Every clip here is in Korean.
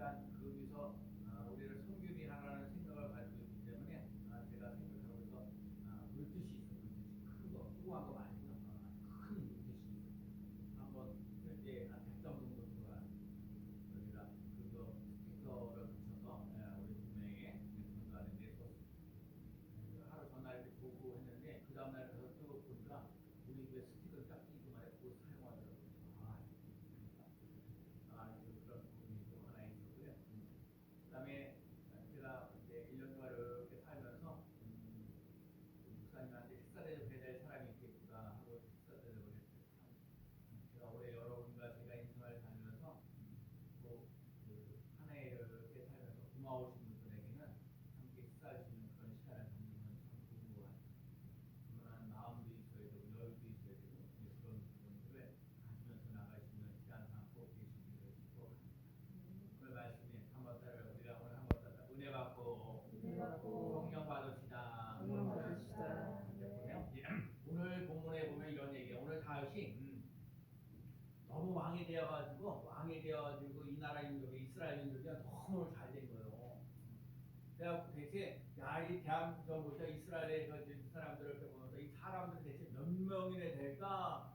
제가 거기서 우리를 성균이 하라는 생각을 가지고 있기 때문에 제가 생각하고 있어 물뜻이 있어. 물뜻이 큰 거, 조그만 거 말고요. 큰 물뜻이 있어. 한번 쓸 때 한 100점 정도 들어가요. 여기다 그거 스티커를 붙여서 우리 동네에 전달인데 하루 전날 이렇게 보고 했는데 그 다음날 가서 또 보니까 우리 집에 스티커를 딱 끼고 말해 그거 사용하더라고요. 그런 부분이 또 하나 있었고요. 그다음에 제가 이제 1년 동안 이렇게 살면서 목사님한테 식사 대접해야 될 사람이 있겠구나 하고 식사 대접을 했어요. 제가 올해 여러분과 제가 인생을 살면서 한 해 이렇게 살면서 고마우신 분들에게는 함께 식사할 수 있는 그런 시간을 갖는 건 참 좋은 것 같아요. 그만한 마음도 있어야 되고 여유도 있어야 되고 그런 부분들을 가지면서 나갈 수 있는 시간 갖고 계시기를 축복합니다. 오늘 말씀에 한번 따라 우리가 오늘 한번 따라 은혜 받고 성령 받읍시다. 오늘 본문에 보면 이런 얘기야. 오늘 다윗이 너무 왕이 되어가지고 이 나라 민족이 이스라엘 민족이 너무 잘 된 거예요. 그래서 대체 이 대한민국 이스라엘의 그 사람들을 보면서 이 사람들 대체 몇 명이나 될까?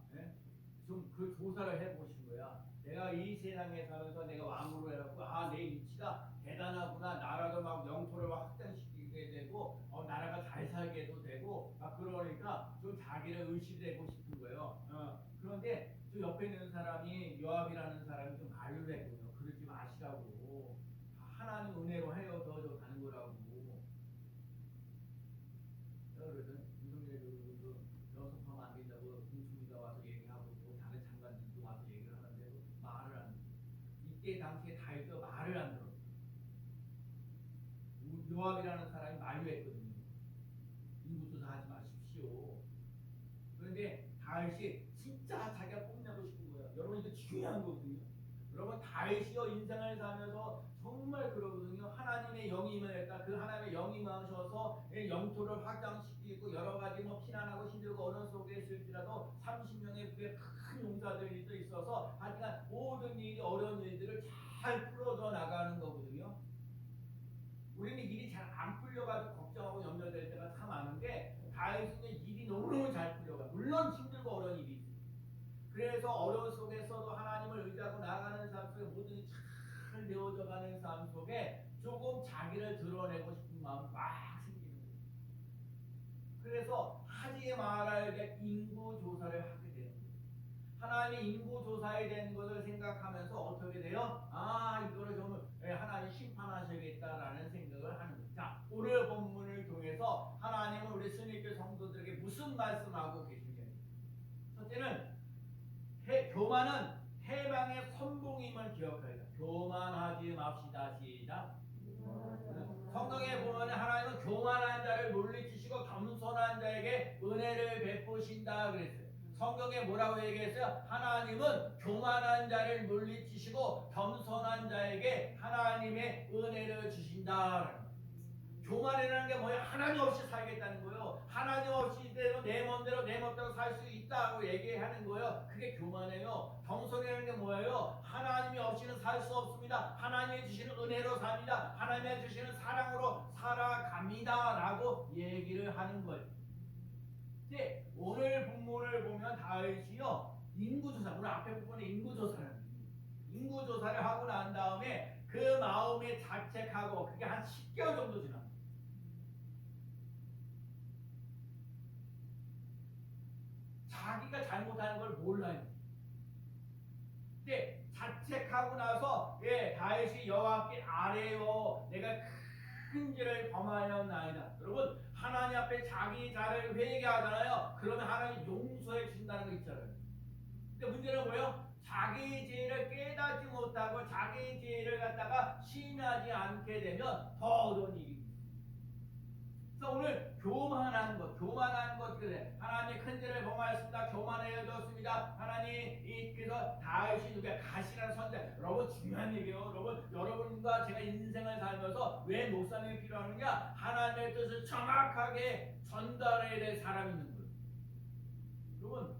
좀 그 조사를 해보신 거야. 내가 이 세상에 살면서 내가 왕으로 해갖고 내 위치가 대단하구나. 나라도 막 영토를 막 확장시키게 되고 나라가 잘 살게도 되고 막 그러니까 좀 자기를 의심되고 싶은 거예요. 그런데 저 옆에 있는 사람이 요압이라는 사람이 좀 말을 했거든요. 그러지 마시라고. 하나님 은혜로 헤어져 가는 거라고. 그러거든. 윤석열도 연습하면 안 된다고 공수위가 와서 얘기하고 또 다른 장관들도 와서 얘기를 하는데도 말을 안 해. 이때 당시에 다윗도 말을 안 들었어. 요압이라는 사람이 만류했거든요. 인구조사하지 마십시오. 그런데 다윗이 진짜 자기가 뽐내고 싶은 거야. 여러분 이거 중요한 거거든요. 여러분 다윗이요 인생을 살면서 정말 그러거든요. 하나님의 영이 임하였다. 그 하나님의 영이 임하셔서 영토를 확장시키고 여러 가지 피난하고 힘들고 어려운 속에 있을지라도 30명의 그의 큰 용사들이 또 있어서 하여간 모든 일이 어려운 일들을 잘 풀어져 나가는 거거든요. 우리는 일이 잘 안 풀려가지고 걱정하고 염려될 때가 참 많은데 다윗은 일이 너무너무 잘 풀려가. 물론 힘들고 어려운 일이 있어요. 그래서 어려운 속에서도 하나님을 의지하고 나아가는 삶 속에 모든 일이 잘 되어져가는 삶 속에 조금 자기를 드러내고 싶은 마음이 막 생기는 거예요. 그래서 하지 말아야 될 인구조사를 하게 되는 거예요. 하나님의 인구조사에 대한 것을 생각하면서 어떻게 돼요? 이거를 좀 하나님 심판하셔야겠다라는 생각을 하는 거예요. 자, 오늘 본문을 통해서 하나님은 우리 스님교 성도들에게 무슨 말씀하고 계시냐. 첫째는 교만은 해방의 선봉임을 기억하라. 교만하지 맙시다. 시작. 성경에 보면 하나님은 교만한 자를 물리치시고 겸손한 자에게 은혜를 베푸신다 그랬어요. 성경에 뭐라고 얘기했어요? 하나님은 교만한 자를 물리치시고 겸손한 자에게 하나님의 은혜를 주신다. 교만이라는 게 뭐예요? 하나님 없이 살겠다는 거예요. 하나님 없이 내 맘대로 내 멋대로 살 수 있다고 얘기하는 거예요. 그게 교만이에요. 겸손이라는 게 뭐예요? 하나님이 없이는 살 수 없습니다. 하나님이 주시는 은혜로 삽니다. 하나님이 주시는 사랑으로 살아갑니다 라고 얘기를 하는 거예요. 이제 오늘 본문을 보면 다윗이요 인구조사, 오늘 앞에 부분에 인구조사를 하고 난 다음에 그 마음에 자책하고 그게 한 10개월 정도 지납니다. 자기가 잘못하는 걸 몰라요. 근데 자책하고 나서 다윗이 여호와께 아뢰어 내가 큰 죄를 범하였나이다. 여러분 하나님 앞에 자기 죄를 회개하잖아요. 그러면 하나님 용서해 주신다는 거 있잖아요. 근데 문제는 뭐예요? 자기 죄를 깨닫지 못하고 자기 죄를 갖다가 시인하지 않게 되면 더 어려운 일입니다. 그래서 오늘 교만한 것 그래. 하나님 큰 죄를 범하였습니다. 교만해졌습니다. 하나님 그래서 다윗이 누가 가시라는 선자. 여러분 중요한 얘기예요. 여러분과 제가 인생을 살면서 왜 목사님이 필요하느냐? 하나님의 뜻을 정확하게 전달해야 될 사람이 있는 거예요. 여러분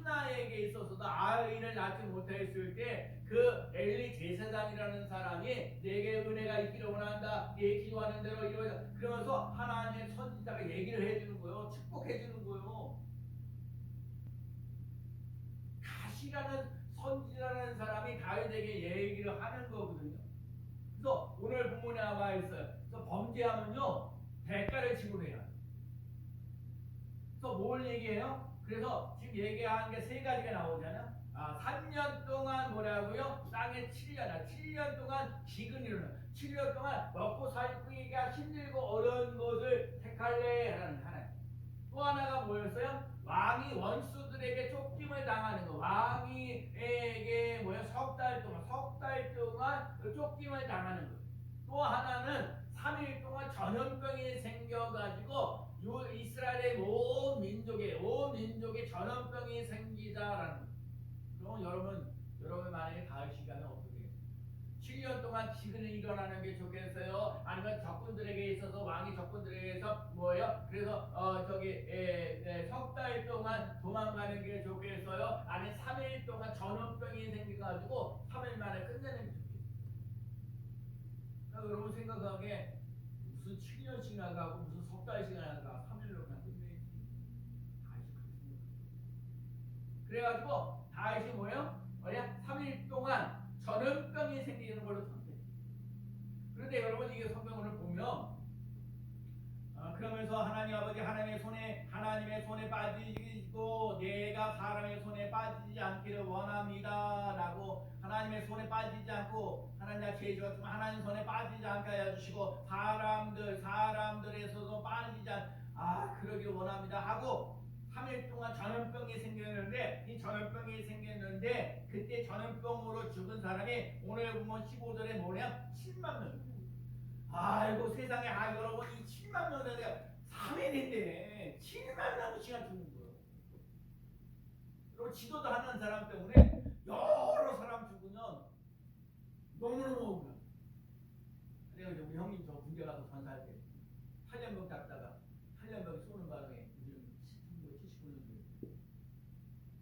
한나에게 있어서도 아이를 낳지 못했을 때 그 엘리 제사장이라는 사람이 내게 은혜가 있기를 원한다. 네 기도하는 대로 이루어져. 그러면서 하나님의 선지자가 얘기를 해주는 거예요. 축복해주는 거예요. 갓이라는 선지자라는 사람이 다윗에게 얘기를 하는 거거든요. 그래서 오늘 본문에 나와 있어요. 그래서 범죄하면요 대가를 지불해야 해요. 그래서 뭘 얘기해요? 그래서 지금 얘기하는 게 세 가지가 나오잖아요. 3년 동안 뭐라고요? 땅에 7년 동안 기근이 일어나. 7년 동안 먹고 살기가 힘들고 어려운 것을 택할래 하는 하나님. 또 하나가 뭐였어요? 왕이 원수들에게 쫓김을 당하는 거. 왕이에게 석 달 동안 그 쫓김을 당하는 거. 또 하나는 3일 동안 전염병이 생겨가지고 이스라엘의 온 민족에 전염병이 생기다라는 거. 그럼 여러분 만약에 닿을 시간은 어떻게 해요? 7년 동안 기근이 일어나는 게 좋겠어요? 아니면 적군들에게 있어서 왕이 적군들에게서 뭐예요? 그래서 석 달 동안 도망가는 게 좋겠어요? 아니면 3일 동안 전염병이 생겨가지고 3일 만에 끝내는 게 좋겠어요? 그러니까 여러분 생각하기에 무슨 7년씩 나가고 무슨 석 달씩 나가 3일로 그냥 끝내지. 다시 그렇게 생각해요. 그래가지고 다시 뭐예요? 3일 동안 전염병이 생기는 걸로 선택해요. 그런데 여러분 이게 성경을 보면 그러면서 하나님 아버지 하나님의 손에 빠지고 내가 사람의 손에 빠지지 않기를 원합니다 라고 하나님의 손에 빠지지 않고 하나님 죄 지었지만 하나님 손에 빠지지 않게 해주시고 사람들에서도 빠지지 그러길 원합니다 하고 3일 동안 전염병이 생겼는데 이 전염병이 생겼는데 그때 전염병으로 죽은 사람이 오늘 보면 15절에 뭐냐? 7만 명. 아이고 세상에 여러분 이 7만 명인데 3일인데 7만 명씩이나 죽는 거예요. 그리고 지도도 하는 사람 때문에 여러 사람 죽으면 너무너무 억울해요. 내가 이제 우리 형님 저 군대 가서 전사할 때 8년병 잡다가 8년병 쏘는 바람에 1979년도에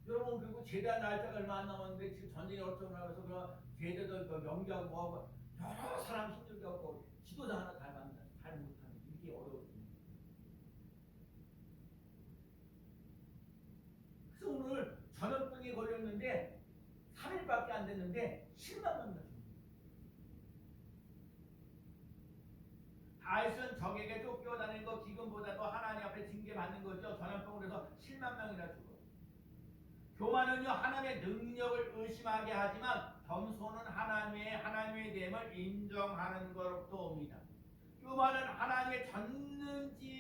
여러분 그리고 제대한 날짜가 얼마 안 남았는데 지금 전쟁이 어쩌고 하면서 그 제대도 명기하고 뭐하고 여러 사람 힘들게 하고 지도자 하나 잘 못하는 이게 어려워집니다. 그래서 오늘 전염병에 걸렸는데 3일밖에 안 됐는데 7만 명 죽었어요. 다윗은 적에게 쫓겨다니는 거 기근보다도 하나님 앞에 징계받는 거죠. 전염병으로 해서 7만 명이나 죽어요. 교만은요 하나님의 능력을 의심하게 하지만 겸손은 하나님의 됨을 인정하는 것으로부터 옵니다. 교만은 하나님의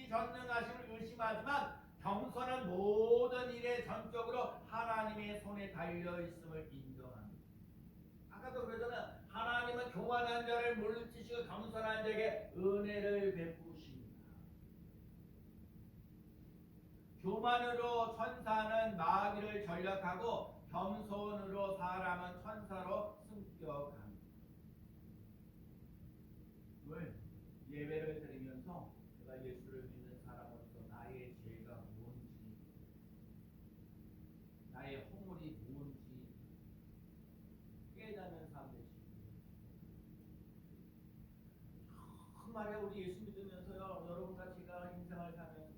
전능하심을 의심하지만 겸손은 모든 일에 전적으로 하나님의 손에 달려 있음을 인정합니다. 아까도 그러잖아요. 하나님은 교만한 자를 물리치시고 겸손한 자에게 은혜를 베푸십니다. 교만으로 천사는 마귀를 전략하고 겸손으로 사람은 천사로 승격합니다. 왜? 예배를 드리면서 내가 예수를 믿는 사람으로서 나의 죄가 뭔지 나의 허물이 뭔지 깨닫는 삶 되시기 정말 우리 예수 믿으면서요 여러분과 제가 인생을 살면서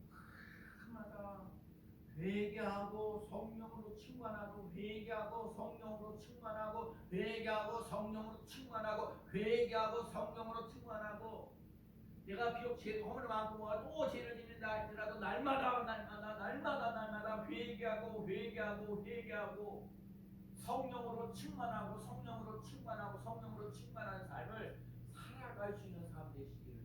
마다 회개하고 성령으로 충만하고 회개하고 성령으로 충만하고 회개하고 성령으로 충만하고 회개하고 성령으로 충만하고 내가 비록 죄가 허물을 많고 또 죄를 짓는다 할지라도 날마다 회개하고 성령으로 충만하고 성령으로 충만한 삶을 살아갈 수 있는 삶 되시기를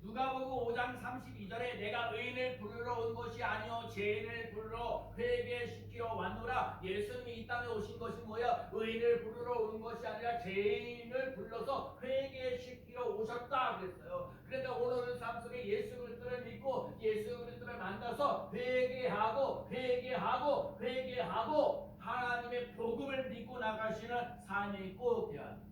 누가복음 5장 32절에 내가 의인을 부르러 온 것이 아니요 죄인을 부르러 회개시키러 왔노라. 예수님이 이 땅에 오신 것이 뭐야? 의인을 부르러 온 것이 아니라 죄인을 불러서 회개시키러 오셨다 그랬어요. 그러니까 오늘의 삶 속에 예수 그리스도를 믿고 예수 그리스도를 만나서 회개하고 하나님의 복음을 믿고 나가시는 삶이 꼭 되어야 합니다.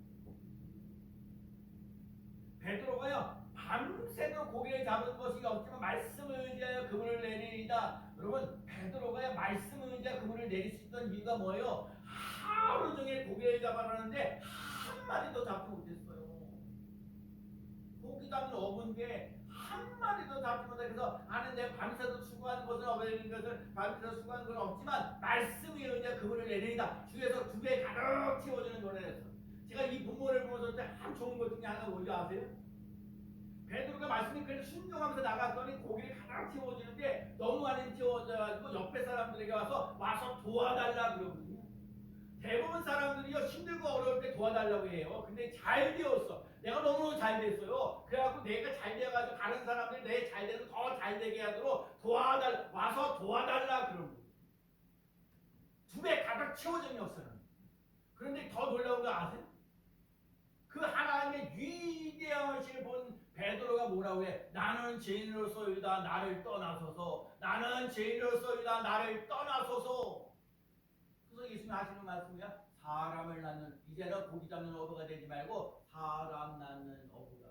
베드로가요 밤새도 고기를 잡은 것이 없지만 말씀을 의지하여 그물을 내리이다. 여러분 베드로가 말씀을 이제 그분을 내릴 수 있던 이유가 뭐예요? 하루 종일 고기를 잡아놨는데 한 마리도 잡지 못했어요. 고기 잡는 어부인데 한 마리도 잡지 못해. 그래서 아는데 밤새도 수고하는 것은 어버이는 것을 밤새도 수고하는 것은 없지만 말씀이 이제 그분을 내리다 주에서 두 배 가득 채워주는 노래였어. 제가 이 본문을 보면서 참 좋은 것 중에 하나가 뭔지 아세요? 베드로가 말씀이 그래도 순종하면서 나갔더니 고기를 가득 채워주는데 너무 많이 채워져가지고 옆에 사람들에게 와서 도와달라 그러거든요. 대부분 사람들이요 힘들고 어려울 때 도와달라고 해요. 근데 잘 되었어. 내가 너무 잘 됐어요. 그래갖고 내가 잘 돼가지고 다른 사람들이 내 잘 돼서 더 잘 되게 하도록 와서 도와달라 그런 거예요. 두 배 가득 채워진 역사는. 그런데 더 놀라운 거 아세요? 그 하나님의 위대하신 본 베드로가 뭐라고 해? 나는 죄인으로서이다 나를 떠나소서. 나는 죄인으로서이다 나를 떠나소서. 그래서 예수님 하시는 말씀이야. 사람을 낳는 이제는 고기 잡는 어부가 되지 말고 사람 낳는 어부가.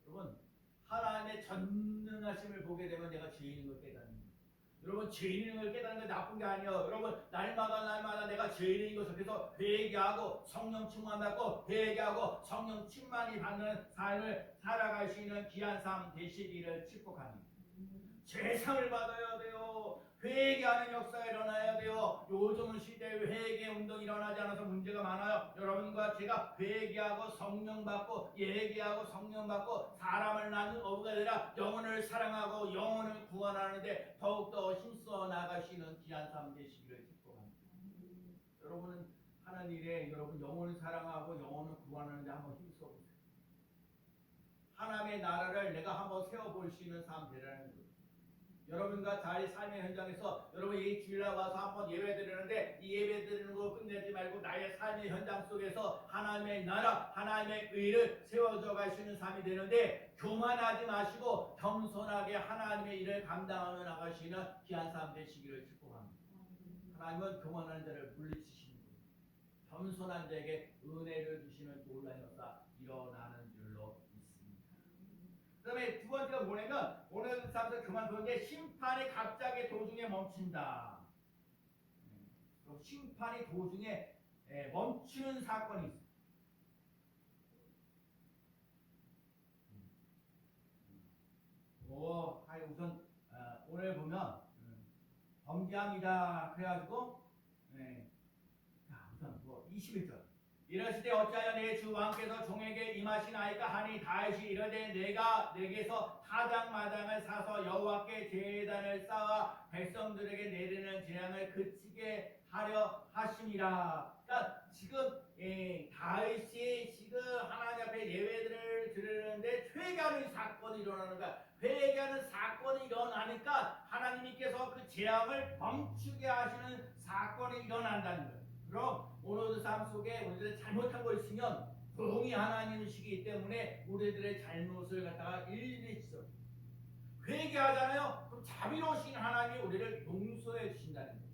여러분 하나님의 전능하심을 보게 되면 내가 죄인인 걸 깨닫는 거예요. 여러분 죄인인 걸 깨닫는 게 나쁜 게 아니에요. 여러분 날마다 내가 죄인인 것을 그래서 회개하고 성령 충만 받고 회개하고 성령 충만이 받는 삶을 살아갈 수 있는 귀한 삶 되시기를 축복합니다. 죄상을 받아야 돼요. 회개하는 역사가 일어나야 돼요. 요즘 시대에 회개 운동이 일어나지 않아서 문제가 많아요. 여러분과 제가 회개하고 성령 받고 예개하고 성령 받고 사람을 낳는 어부가 아니라 영혼을 사랑하고 영혼을 구원하는데 더욱더 힘써 나가시는 귀한 삶 되시기를 축복합니다. 여러분은 하는 일에 여러분 영혼을 사랑하고 영혼을 구원하는데 한번 힘써 보세요. 하나님의 나라를 내가 한번 세워볼 수 있는 삶 되라는 거예요. 여러분과 자기 삶의 현장에서 여러분 이 주일날 와서 한번 예배 드리는데 이 예배 드리는 거 끝내지 말고 나의 삶의 현장 속에서 하나님의 나라 하나님의 의를 세워져 가시는 삶이 되는데 교만하지 마시고 겸손하게 하나님의 일을 감당하며 나가시는 귀한 삶 되시기를 축복합니다. 하나님은 교만한 자를 물리치시는 분, 겸손한 자에게 은혜를 주시는 놀라운 역사 일어나는 줄로 그 다음에 두 번째가 뭐냐면 오늘 사람들 그만두는데 심판이 갑자기 도중에 멈춘다. 심판이 도중에 멈추는 사건이 있어요. 우선 오늘 보면 범죄합니다. 그래가지고 우선 21절 이러실 때 어찌하여 내 주 왕께서 종에게 임하시나이까 하니 다윗이 이르되 내가 내게서 타작마당을 사서 여호와께 제단을 쌓아 백성들에게 내리는 재앙을 그치게 하려 하심이라. 그러니까 지금 다윗이 지금 하나님 앞에 예배들을 드리는데 회개하는 사건이 일어나는 거야. 회개하는 사건이 일어나니까 하나님께서 그 재앙을 멈추게 하시는 사건이 일어난다는 거예요. 그럼 오늘의 삶 속에 우리들이 잘못한 거 있으면 공이 하나님이시기 때문에 우리들의 잘못을 갖다가 일일이 찢어 회개하잖아요. 그럼 자비로우신 하나님이 우리를 용서해 주신다는 거예요.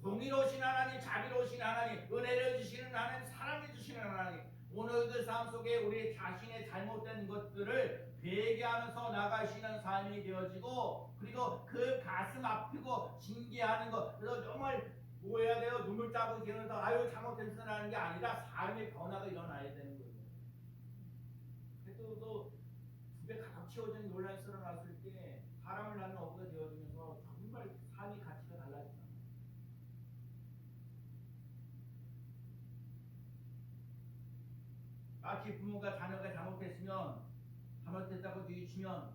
공의로우신 하나님, 자비로우신 하나님, 은혜를 주시는 하나님, 사랑해 주시는 하나님. 오늘의 삶 속에 우리 자신의 잘못된 것들을 회개하면서 나가시는 삶이 되어지고 그리고 그 가슴 아프고 징계하는 것 그래서 정말 뭐 해야 돼요? 눈물 자국 지면서 아유 잘못했으라는 게 아니라 삶의 변화가 일어나야 되는 거예요. 그래도 두배 가득 채워진 논란이 일어났을 때 사람을 낳는 어부가 되어지면서 정말 삶의 가치가 달라지잖아요. 마치 부모가 자녀가 잘못했으면 잘못했다고 뉘우치면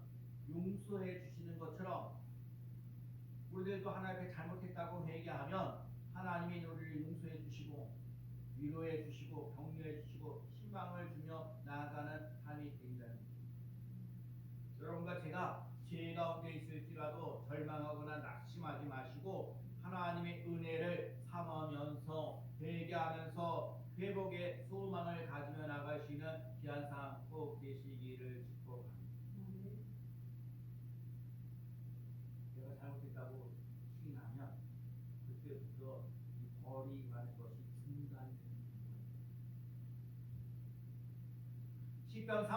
용서해 주시는 것처럼 우리들도 하나님께 잘못했다고 회개하면 하나님이 우리를 용서해 주시고 위로해 주시고 격려해 주시고 희망을 주며 나아가는 삶이 된다는 거예요. 여러분과 제가 죄 가운데 있을지라도 절망하거나 낙심하지 마시고 하나님의 은혜를 삼으면서 회개하면서 회복의 소망을 가지며 나가시는 귀한 삶 꼭 되시기를 축복합니다. 내가 잘못했다고 시인하면 그때부터 이 버리가는 것이 중단되는 거예요. 시편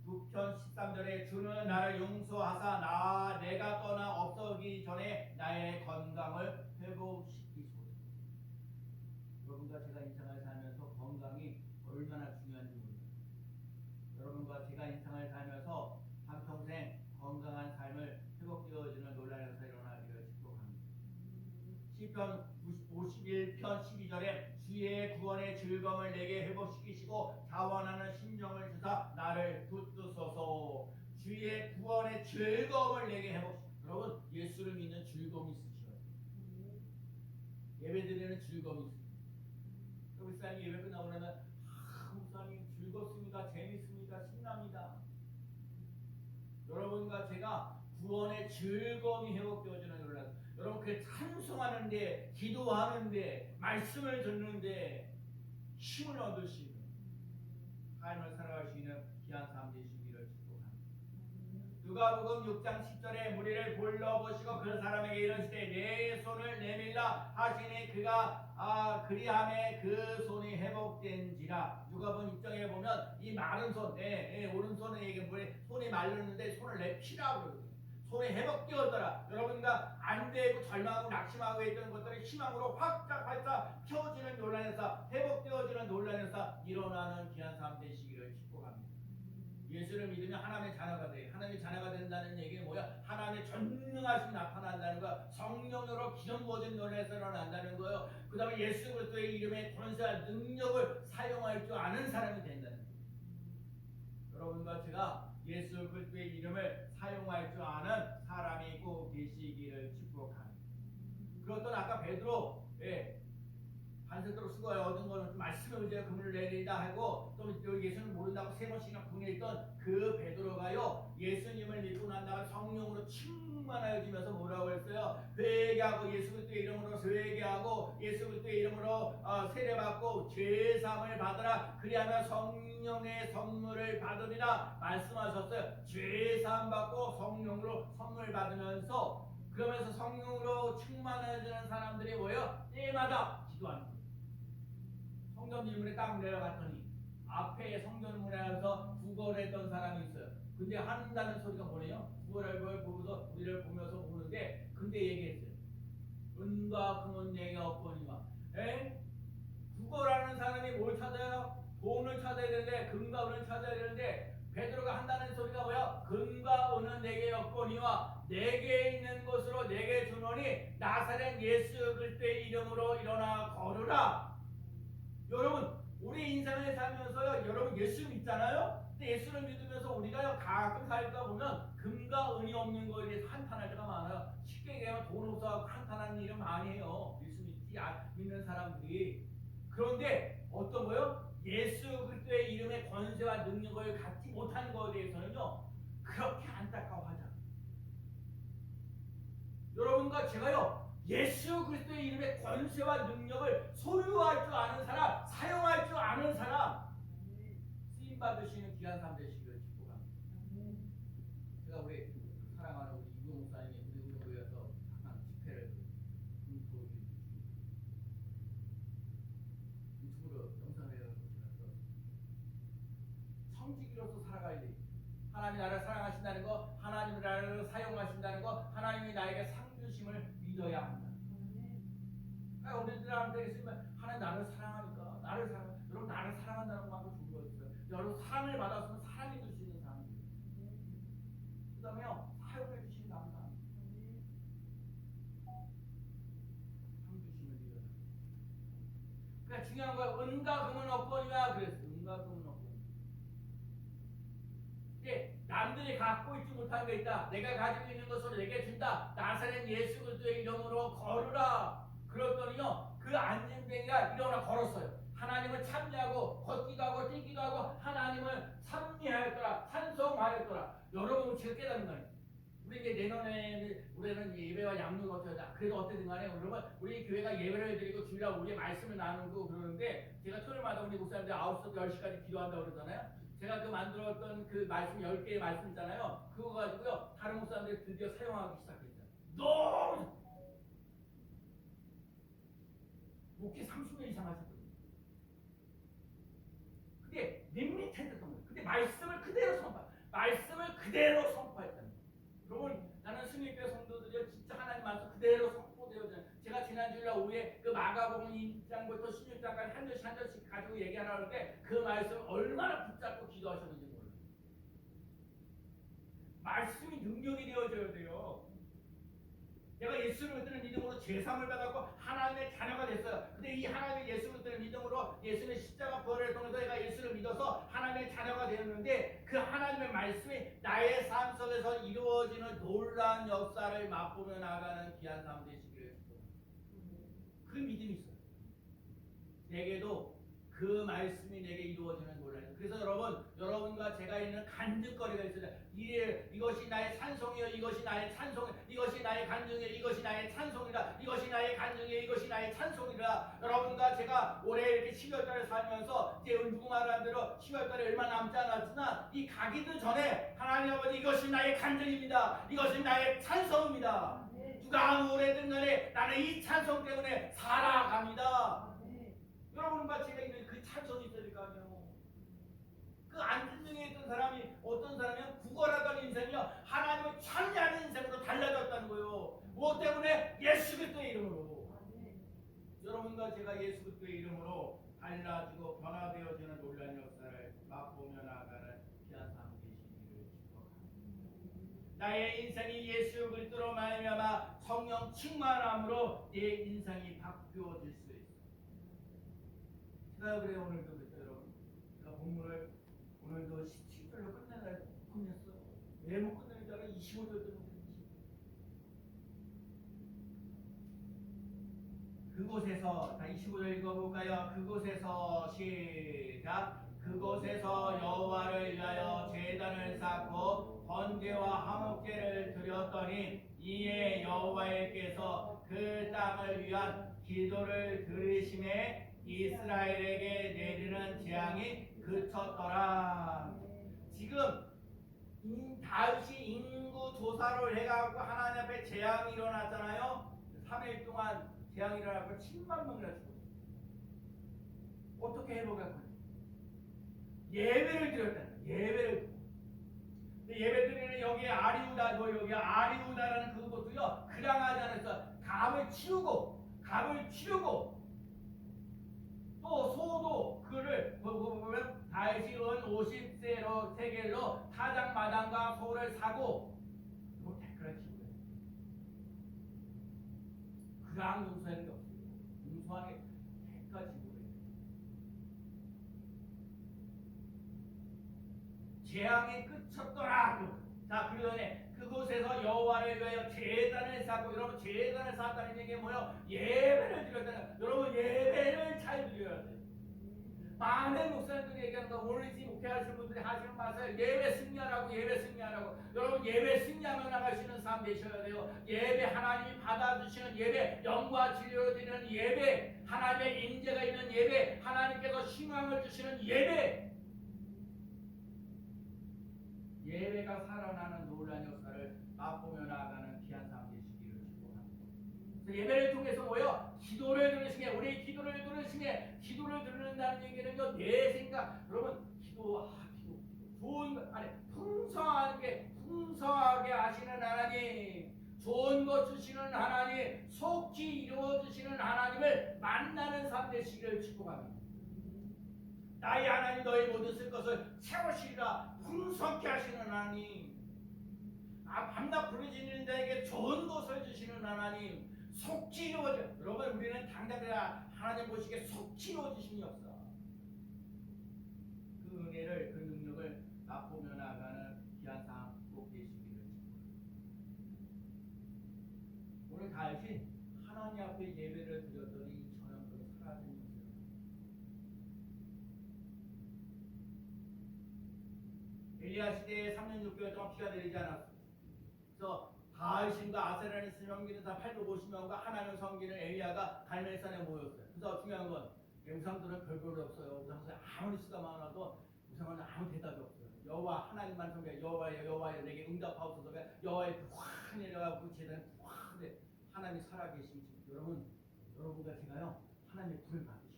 9편 13절에 주는 나를 용서하사 내가 떠나 없어지기 전에 나의 건강을 회복시키소서. 여러분과 제가 인생을 살면서 건강이 얼마나 중요한지 모릅니다. 여러분과 제가 인생을 살면서 한평생 건강한 삶을 회복되어지는 놀라는 일이 일어나기를 축복합니다. 시편 51편 12절에 주의 구원의 즐거움을 내게 회복시키시고 자원하는 심령을 주사 나를 붙드소서. 주의 구원의 즐거움을 내게 회복시키시고. 여러분, 예수를 믿는 즐거움이 있으시죠? 예배드리는 즐거움이 있습니다. 목사님 예배 끝나고 나면 목사님 즐겁습니다, 재밌습니다, 신납니다. 여러분과 제가 구원의 즐거움이 회복되어지는 놀라서 여러분 그 찬송하는데, 기도하는데, 말씀을 듣는데 힘을 얻으시는 삶을 살아갈 수 있는 귀한 삶 되시기를 축복합니다. 누가복음 6장 10절에 무리를 불러보시고 그 사람에게 이르시되 내 손을 내밀라 하시니 그가 그리함에 그 손이 회복된지라. 누가복음 6장에 보면 이 마른 손, 오른손에 이게 손이 말렸는데 손을 내피라고 그러거든요. 손이 회복되었더라. 여러분과 안 되고 절망하고 낙심하고 있던 것들이 희망으로 활짝 펴지는 놀라면서 회복되어지는 놀라면서 일어나는 귀한 삶 되시기를 축복합니다. 예수를 믿으면 하나님의 자녀가 돼. 하나님의 자녀가 된다는 얘기는 뭐야? 하나님의 전능하심이 나타난다는 거야. 성령으로 기름 부어진 놀라서 일어난다는 거예요. 그 다음에 예수 그리스도의 이름의 권세와 능력을 사용할 줄 아는 사람이 된다는 거예요. 여러분과 제가 예수 그리스도의 이름을 사용할 줄 아는 사람이 꼭 되시기를 축복합니다. 그것도 아까 베드로 반석으로 수고에 얻은 거는 말씀을 의지하여 그물을 내리다 하고 또 예수를 모른다고 3번씩이나 분해했던 그 베드로가요, 예수님을 믿고 난 다음에 성령으로 충만해지면서 뭐라고 했어요? 회개하고 예수 그리스도의 이름으로 회개하고 예수 그리스도의 이름으로 세례받고 죄사함을 받으라. 그리하면 성령의 선물을 받으리라 말씀하셨어요. 죄사함 받고 성령으로 선물 받으면서, 그러면서 성령으로 충만해지는 사람들이 뭐예요? 때마다 기도하는 거예요. 성전문에 딱 내려갔더니 앞에 성전문에서 구걸을 했던 사람이 있어요. 근데 한다는 소리가 뭐래요? 구걸을 보면서 우리를 보면서 오는데, 근데 얘기했어요. 은과 금은 내게 없거니와. 구걸하는 사람이 뭘 찾아요? 돈을 찾아야 되는데, 금과 은을 찾아야 되는데, 베드로가 한다는 소리가 뭐야? 금과 은은 내게 없거니와 내게 있는 것으로 내게 주노니 나사렛 예수 그리스도의 이름으로 일어나 걸으라. 여러분, 우리 인생을 살면서요, 여러분 예수 믿잖아요. 근데 예수를 믿으면서 우리가 가끔 살다 보면 금과 은이 없는 거에 대해서 한탄할 때가 많아요. 쉽게 얘기하면 돈 없어서 한탄하는 일은 많이 해요. 예수 믿는 사람들이. 그런데 어떤 거요? 예수 그리스도의 이름의 권세와 능력을 갖지 못한 것에 대해서는요, 그렇게 안타까워하지 않아요. 여러분과 제가요, 예수 그리스도의 이름의 권세와 능력을 소유할 줄 아는 사람, 사용할 줄 아는 사람, 쓰임 받으시는 귀한 삶 되시기를 축복합니다. 제가 우리 사랑하는 우리 이용 목사님이 우리 교회에서 항상 집회를 유튜브로 영상을 보시면서 성직으로서 살아가야 돼. 하나님이 나를 사랑하신다는 거, 하나님이 나를 사용하신다는 거, 하나님이 나에게 상 주심을 믿어야 한다. 그러니까 우리들한테 있으면 하나님 나를 사랑하니까, 여러분 나를 사랑한다는 것만큼 좋은 거 있어요. 여러분 사랑을 받았으면 사랑해 줄 수 있는 사람이에요. 그 다음에요, 사용해 주시는 감사합니다. 상 주심을 믿어야 합니다. 그러니까 중요한 거야. 은과 금은 없거니와 그랬어. 은과 금은 없거니와. 남들이 갖고 있지 못한 게 있다. 내가 가지고 있는 것으로 내게 준다. 나사렛 예수 그리스도의 이름으로 걸으라. 그랬더니요, 그 안진뱅이가 일어나 걸었어요. 하나님을 찬미하고 걷기도 하고 뛰기도 하고 하나님을 찬미하였더라. 찬송하였더라. 여러분 제가 깨닫는 거 아니에요. 우리 이제 내년에 우리는 예배와 양육을 어쩌자. 그래도 어쨌든 간에 여러분, 우리 교회가 예배를 드리고 주일날 우리의 말씀을 나누고 그러는데, 제가 토요일마다 우리 목사님들 9시부터 10시까지 기도한다고 그러잖아요. 제가 그 만들었던 그 말씀 10개의 말씀 있잖아요. 그거 가지고요, 다른 목사님들이 드디어 사용하기 시작했어요. 너무 목회 30년 이상 하셨거든요. 근데 밋밋했던 거예요. 근데 말씀을 그대로 선포. 말씀을 그대로 선포했다는 거예요. 여러분, 나는 승리교회 성도들이 진짜 하나님 말씀 그대로 선포되어져요. 제가 지난주일 오후에 그 마가복음 1장부터 16장까지 한 절씩 가지고 얘기하려고 하는데 그 말씀 얼마나 붙잡고 기도하셨는지 몰라요. 말씀이 능력이 되어져야 돼요. 내가 예수를 믿는 믿음으로 죄사함을 받았고 하나님의 자녀가 됐어요. 근데 이 하나님의 예수를 믿는 믿음으로 예수의 십자가 부활을 통해서 내가 예수를 믿어서 하나님의 자녀가 되었는데 그 하나님의 말씀이 나의 삶 속에서 이루어지는 놀라운 역사를 맛보며 나가는 귀한 삶 되시기를 축복합니다. 그 믿음이 있어요. 내게도 그 말씀이 내게 이루어지는 놀라요. 그래서 여러분과 제가 있는 간증거리가 있어요. 이것이 나의 찬송이요, 이것이 나의 찬송, 이것이 나의 간증이요, 이것이 나의 찬송이다. 이것이 나의 간증이요, 이것이 나의 찬송이다. 여러분과 제가 올해 이렇게 12월달에 살면서 이제 누구 말한 대로 10월달에 얼마 남지 않았으나 이 가기도 전에 하나님 아버지 이것이 나의 간증입니다. 이것이 나의 찬송입니다. 누가 아무래든 간에 나는 이 찬송 때문에 살아갑니다. 여러분과 제가 있는 그 찬송이 있을 거 아니에요. 그 안진중에 있던 사람이 어떤 사람이면 구걸하던 인생이요 하나님을 찬양하는 인생으로 달라졌다는 거예요. 무엇 때문에? 예수 그리스도의 이름으로. 여러분과 제가 예수 그리스도의 이름으로 달라지고 변화되어지는 놀라운 역사를 맛보며 나아가는 귀한 삶 되시기를 축복합니다. 나의 인생이 예수 그리스도로 말미암아 성령 충만함으로 내 인생이 바뀌어질 수 있어요. 제가 그래요. 오늘도 그랬어요. 여러분, 제가 본문을 오늘도 17절로 끝냈어요. 왜 못 끝내는 줄 알아? 25절 때문에. 그곳에서, 자 25절 읽어볼까요? 그곳에서 시작. 그곳에서 여호와를 위하여 제단을 쌓고 번제와 화목제를 드렸더니 이에 여호와께서 그 땅을 위한 기도를 들으심에 이스라엘에게 내리는 재앙이 그쳤더라. 지금 다윗이 인구 조사를 해가지고 하나님 앞에 재앙이 일어났잖아요. 3일 동안 재앙이 일어나고 7만 명이나 죽었어요. 어떻게 회복할 거예요? 예배를 드렸다. 예배를. 예배 드리는 여기에 아리우다라는 그것도요 그랑하지 않았어. 갑을 치우고 또 소도 그를 보면 다윗이 은 50세로 세겔로 타작마당과 소를 사고 그리고 댓글을 치고 그랑 용서하는 게 없어요. 용서하는 게 댓글 치고 재앙이 끝쳤더라. 자, 그러더니 그곳에서 여호와를 위하여 제단을 쌓고, 여러분 제단을 쌓았다는 얘기가 뭐예요? 예배를 드렸다는. 여러분 예배를 잘 드려야 돼요. 많은 목사님들이 얘기하는 거 오늘 이 목회하시는 분들이 하시는 말씀 예배 승리하라고. 여러분 예배 승리하며 나갈 수 있는 삶 되셔야 돼요. 예배 하나님이 받아주시는 예배, 영과 진리로 드리는 예배, 하나님의 인재가 있는 예배, 하나님께서 희망을 주시는 예배가 살아나는 놀라운 역사를 맛보며 나아가는 귀한 삶 되시기를 축복합니다. 예배를 통해서 뭐요? 기도를 들으시게, 우리 기도를 들으시게, 기도를 듣는다는 얘기는요, 내 생각, 여러분 기도 좋은 풍성하게 하시는 하나님, 좋은 것 주시는 하나님, 속히 이루어 주시는 하나님을 만나는 삶 되시기를 축복합니다. 나의 하나님 너희 모든 쓸 것을 채우시리라. 풍성케 하시는 하나님, 밤낮 부르짖는 자에게 좋은 것을 주시는 하나님, 속히 이루어져. 여러분 우리는 당장이라 하나님 보시기에 속히 이루어지심이 없어. 그 은혜를, 그 능력을 맛보며 나아가는 귀한 삶 꼭 되시기를 축복합니다. 오늘 다윗이 하나님 앞에 예배를 드렸더니 저녁으로 사라진 엘리야 시대에 3년 6개월 동안 비가 내리지 않았습니다. 그래서 바알신과 아세라를 섬기는 사람 850명과 하나님을 섬기는 엘리야가 갈멜산에 모였어요. 그래서 중요한 건 우상들은 별별 없어요. 우상들 아무리 수가 많아도 우상은 아무 대답이 없어요. 여호와 하나님만 섬겨. 여호와여 내게 응답하옵소서. 여호와의 확 내려가고 제단에 확 내. 하나님이 살아계신 여러분과 제가요 하나님의 불을 받으셔요.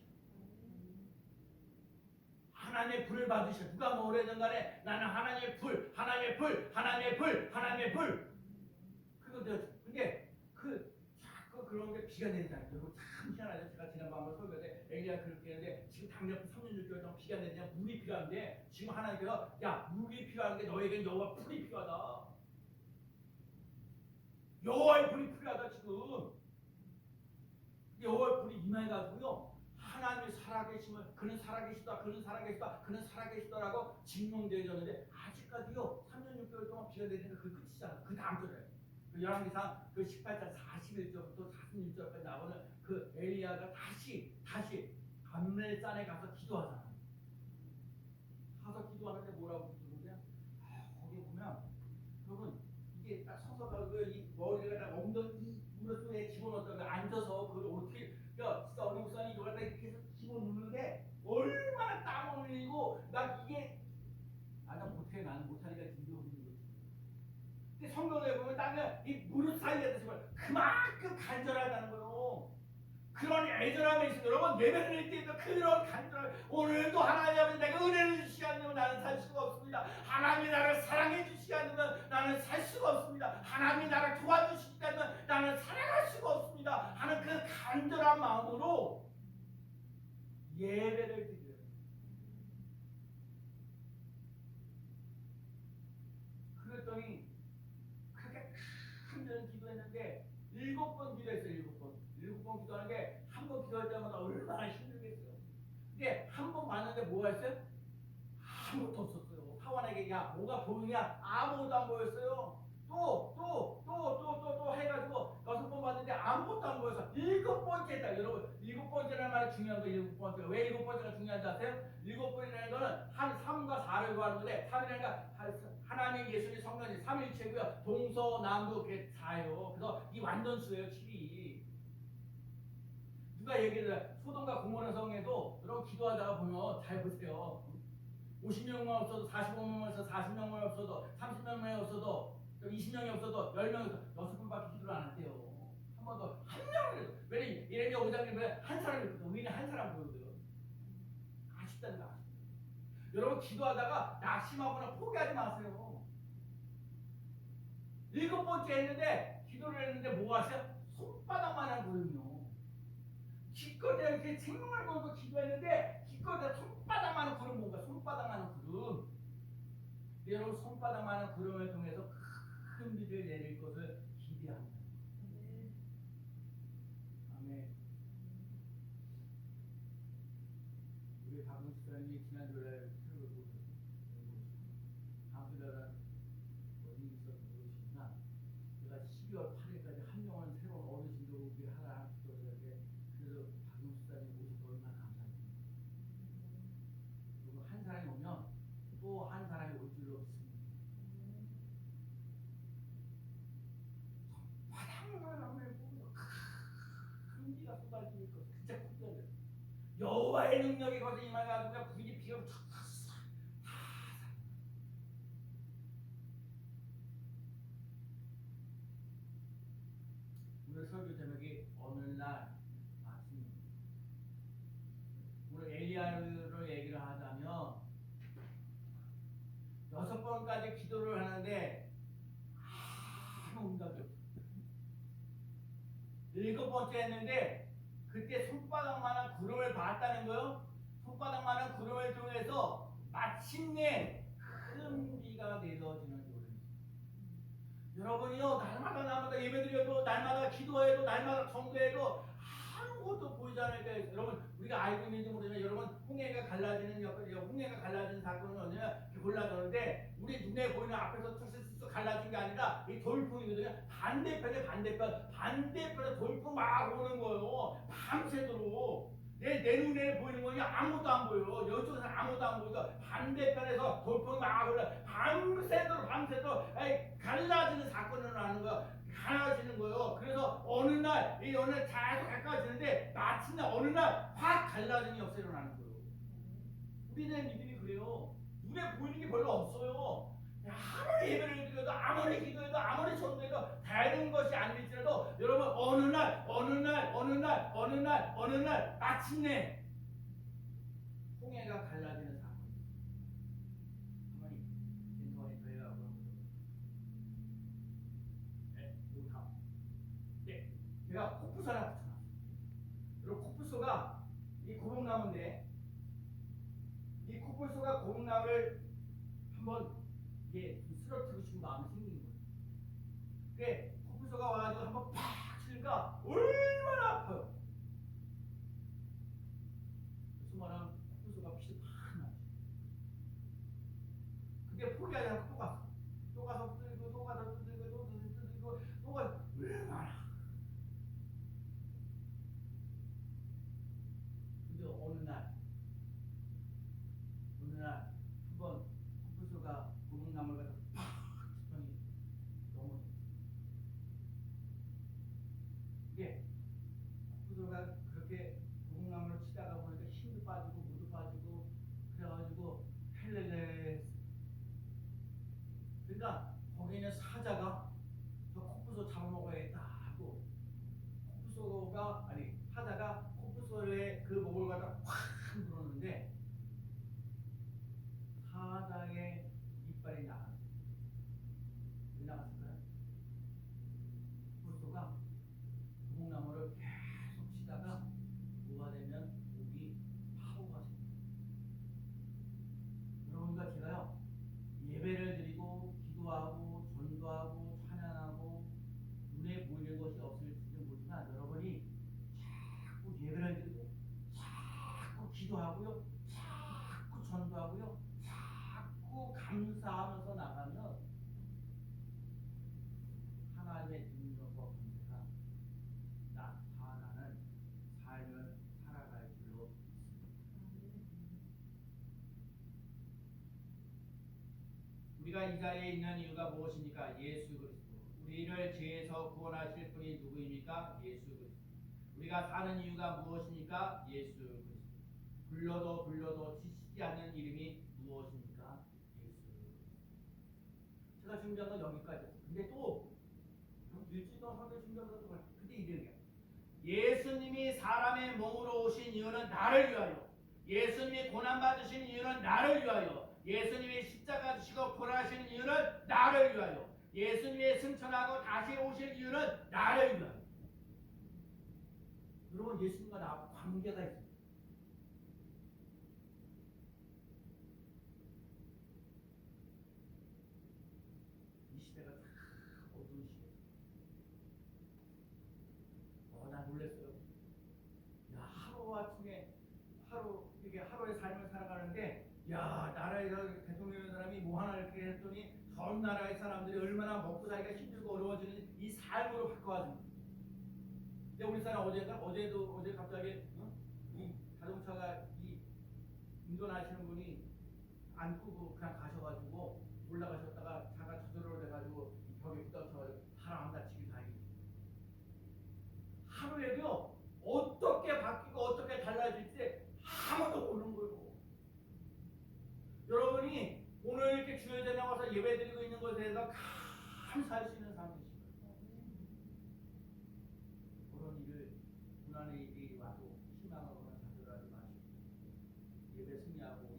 하나님의 불을 받으셔. 누가 뭐래든 간에 나는 하나님의 불, 하나님의 불, 하나님의 불, 하나님의 불. 근데 자꾸 그런 게 비가 내리잖아요. 여러분 참 희한하죠. 제가 지난번 한번 설교 때 엘리야 그렇게 했는데 지금 당장 3년 6개월 동안 비가 내리냐 물이 필요한데 지금 하나님께서 야 물이 필요한 게 너에겐 여호와 불이 필요하다. 여호와의 불이 필요하다 지금. 여호와의 불이 임해가지고요. 하나님이 살아계심을 그는 살아계시다 그는 살아계시다 그는 살아계시다라고 증명되어졌는데 아직까지요 3년 6개월 동안 비가 내리는 그 끝이잖아. 그 다음 절에 그 열왕기상 그 18장 41절부터 46절까지 나오는 그 엘리야가 다시 감멜산에 가서 기도하잖아. 가서 기도하는데 뭐라고 기도하냐? 거기 보면 여러분 이게 딱 서서 이 머리가 딱 엉덩이 이 무릎 속에 집어넣었다가 앉아서 그걸 어떻게 진짜 어느 목사님 이걸 갖다 이렇게 해서 집어넣는데 얼마나 땀 흘리고 나 이게 나 못해. 나는 못하니까 힘들어 보는 거지. 근데 성경에 보면 딱 이 무릎 사이에 대해서 그만큼 간절하다는 거예요. 그런 애절함이 있어요. 여러분 예배를 드릴 때도 그런 간절함. 오늘도 하나님 아버지 내가 은혜를 주시지 않으면 나는 살 수가 없습니다. 하나님이 나를 사랑해 주시지 않으면 나는 살 수가 없습니다. 하나님이 나를 도와주시지 않으면 나는 살아갈 수가 없습니다. 하는 그 간절한 마음으로 예배를 드려요. 그랬더니 그렇게 큰절은 기도했는데 7번 기도했어요. 7번 기도하는 게 한 번 기도할 때마다 얼마나 힘들겠어요. 근데 한 번 봤는데 뭐가 있어요? 아무것도 없었어요. 사원에게 야 뭐가 보이냐? 아무것도 안 보였어요. 또 해가지고 6번 봤는데 아무것도 안 보여서 7번째다. 여러분 7번째라는 말이 중요한 거예요. 7번째. 왜 7번째가 중요한지 아세요? 7번이라는 거는 한 3과 4를 구하는 건데 3이라는 하나님 예수님 성령이 삼일체고요. 동서남북 4예요. 그래서 이 완전수예요. 7이. 누가 얘기를 소돔과 고모라 성에도 여러분 기도하다가 보면 잘 보세요. 50명만 없어도 45명만 없어도 40명만 없어도 30명만 없어도 20명이 없어도 10명이 없어도 6번밖에 기도를 안 했대요. 한 번 더 한 명이라도. 왜냐면 이래냐 5장에 한 사람이 있거든. 우리는 한 사람 보여도요. 아쉽다는 거 아쉽다. 여러분 기도하다가 낙심하거나 포기하지 마세요. 7번째 했는데 기도를 했는데 뭐 하세요? 손바닥만한 구름이요. 기껏 이렇게 생명을 걸고 기도했는데 기껏 손바닥만한 구름 뭔가 손바닥만한 구름. 여러분 손바닥만한 구름을 통해서 큰 비를 내릴 것을 기대합니다. 아멘. 우리 박문수장님이 지난주에 책을 보셨어요. 다음 주에는 어디 있어서 모르시구나. 제가 12월 8일까지 한 명은 새로운 어르신들 오게 하라 기도했는데 그래서 박문수장님 오셔서 얼마나 감사합니다. 그리고 한 사람이 오면 또 한 사람이 올 줄로 믿습니다. 큰 비가 쏟아지니까 진짜 큰 여호와의 능력이 거기서 임하가지고 비가 오늘 설교 제목이 어느 날 아침. 오늘 엘리야를 얘기를 하자면 6번까지 기도를 하는데 아무 응답이 없어요. 7번째 했는데 그때 손바닥만한 구름을 봤다는 거요. 손바닥만한 구름을 통해서 마침내 큰 비가 내려지는 노래입니다. 여러분이요 날마다 예배드려도 날마다 기도해도 날마다 전도해도 아무것도 보이지 않을 때 여러분 우리가 알고 있는지 모르지만 여러분 홍해가 갈라지는 홍해가 갈라지는 사건은 뭐냐면 골라졌는데 우리 눈에 보이는 앞에서 툭툭툭 갈라진 게 아니라 이 돌풍이거든요. 반대편에 돌풍 막 오는 거예요. 밤새도록 내 눈에 보이는 거냐 아무것도 안 보여. 이쪽에서는 아무것도 안 보이고 반대편에서 돌풍이 막 올라 밤새도록 갈라지는 사건이 일어나는 거야. 갈라지는 거예요. 그래서 어느 날 계속 가까워지는데 마침내 어느 날 확 갈라지는 역사가 일어나는 거예요. 우리는 믿음이 그래요. 눈에 보이는 게 별로 없어요. 아무리 예배를 드려도 아무리 기도해도 아무리 전도해도 다른 것이 아닐지라도 여러분 어느 날 마침내 홍해가 갈라지는 사건. 제가 코뿔소 하나 붙여놨어요. 그리고 코뿔소가 이 고목나무인데 이 코뿔소가 고목나무를 한번 이게 쓰러뜨리고 싶은 마음이 생긴 거예요. 그게 코뿔소가 와가지고 한번 팍 치니까 얼마나 아파요. 수많은 코뿔소가 피를 팍 나죠. 그게 포기하지 않고 또 갔어. 또 가서 두들고 또 가서 두들고 또 두들고 또 가서 얼마나. 근데 어느 날 한번 코뿔소가 고목나무를 갖다 팍 치더니 넘어졌어. 이게 코뿔소가 그렇게 고목나무를 치다가 보니까 힘도 빠지고 무도 빠지고 그래가지고 헬렐레. 그러니까 거기 있는 사자가 저 코뿔소 잡아먹어야겠다 하고 사자가 코뿔소의 그 목을 갖다 확 물었는데 사자의 이빨이 나갔어요. 왜 나갔을까요? 코뿔소가 고목나무를 계속 치다가 뭐가 되면 목이 파고가 생겨요. 여러분과 제가요 예배를 드리고 기도하고 전도하고 찬양하고 눈에 보이는 것이 없을지도 모르지만 여러분이 자꾸 예배를 드리고 자꾸 기도하고요 자꾸 전도하고요 자꾸 감사하면서 나가면 하나님의 능력과 권세가 나타나는 삶을 살아갈 줄로 믿습니다. 우리가 이 자리에 있는 이유가 무엇입니까? 예수 그리스도. 우리를 죄에서 구원하실 분이 누구입니까? 예수 그리스도. 우리가 사는 이유가 무엇입니까? 예수 그리스도. 불러도 지치지 않는 이름이 무엇입니까? 예수 그리스도. 제가 준비한 건 여기까지였어요. 근데 또 일주일간 설교 준비한 것도 그래. 근데 이래요. 예수님이 사람의 몸으로 오신 이유는 나를 위하여. 예수님이 고난받으신 이유는 나를 위하여. 예수님이 십자가 지시고 부활하신 이유는 나를 위하여. 예수님이 승천하고 다시 오실 이유는 나를 위하여. 여러분 예수님과 나 관계가 있습니다. 이 시대가 다 어두운 시대. 나 놀랐어요. 야 하루아침에 이게 하루의 삶을 살아가는데 야 나라에서 대통령인 사람이 뭐 하나 이렇게 했더니 전 나라의 사람들이 얼마나 먹고 살기가 힘들고 어려워지는 이 삶으로 바꿔왔습니다. 근데 우리 사람 어제 갑자기 이 자동차가 이 운전하시는 분이 안 끄고 그냥 가셔가지고 올라가셨다가 차가 저절로 돼가지고 벽에 부딪혀가지고 사람 안 다치기 다행이에요. 하루에도 어떻게 바뀌고 어떻게 달라질지 아무도 모르는 거예요. 여러분이 오늘 이렇게 주일에 나와서 예배드리고 있는 것에 대해서 감사할 수 있는 삶이십니다. 그런 일을 고난의 일이 와도 희망하거나 좌절하지 마시고 예배 승리하고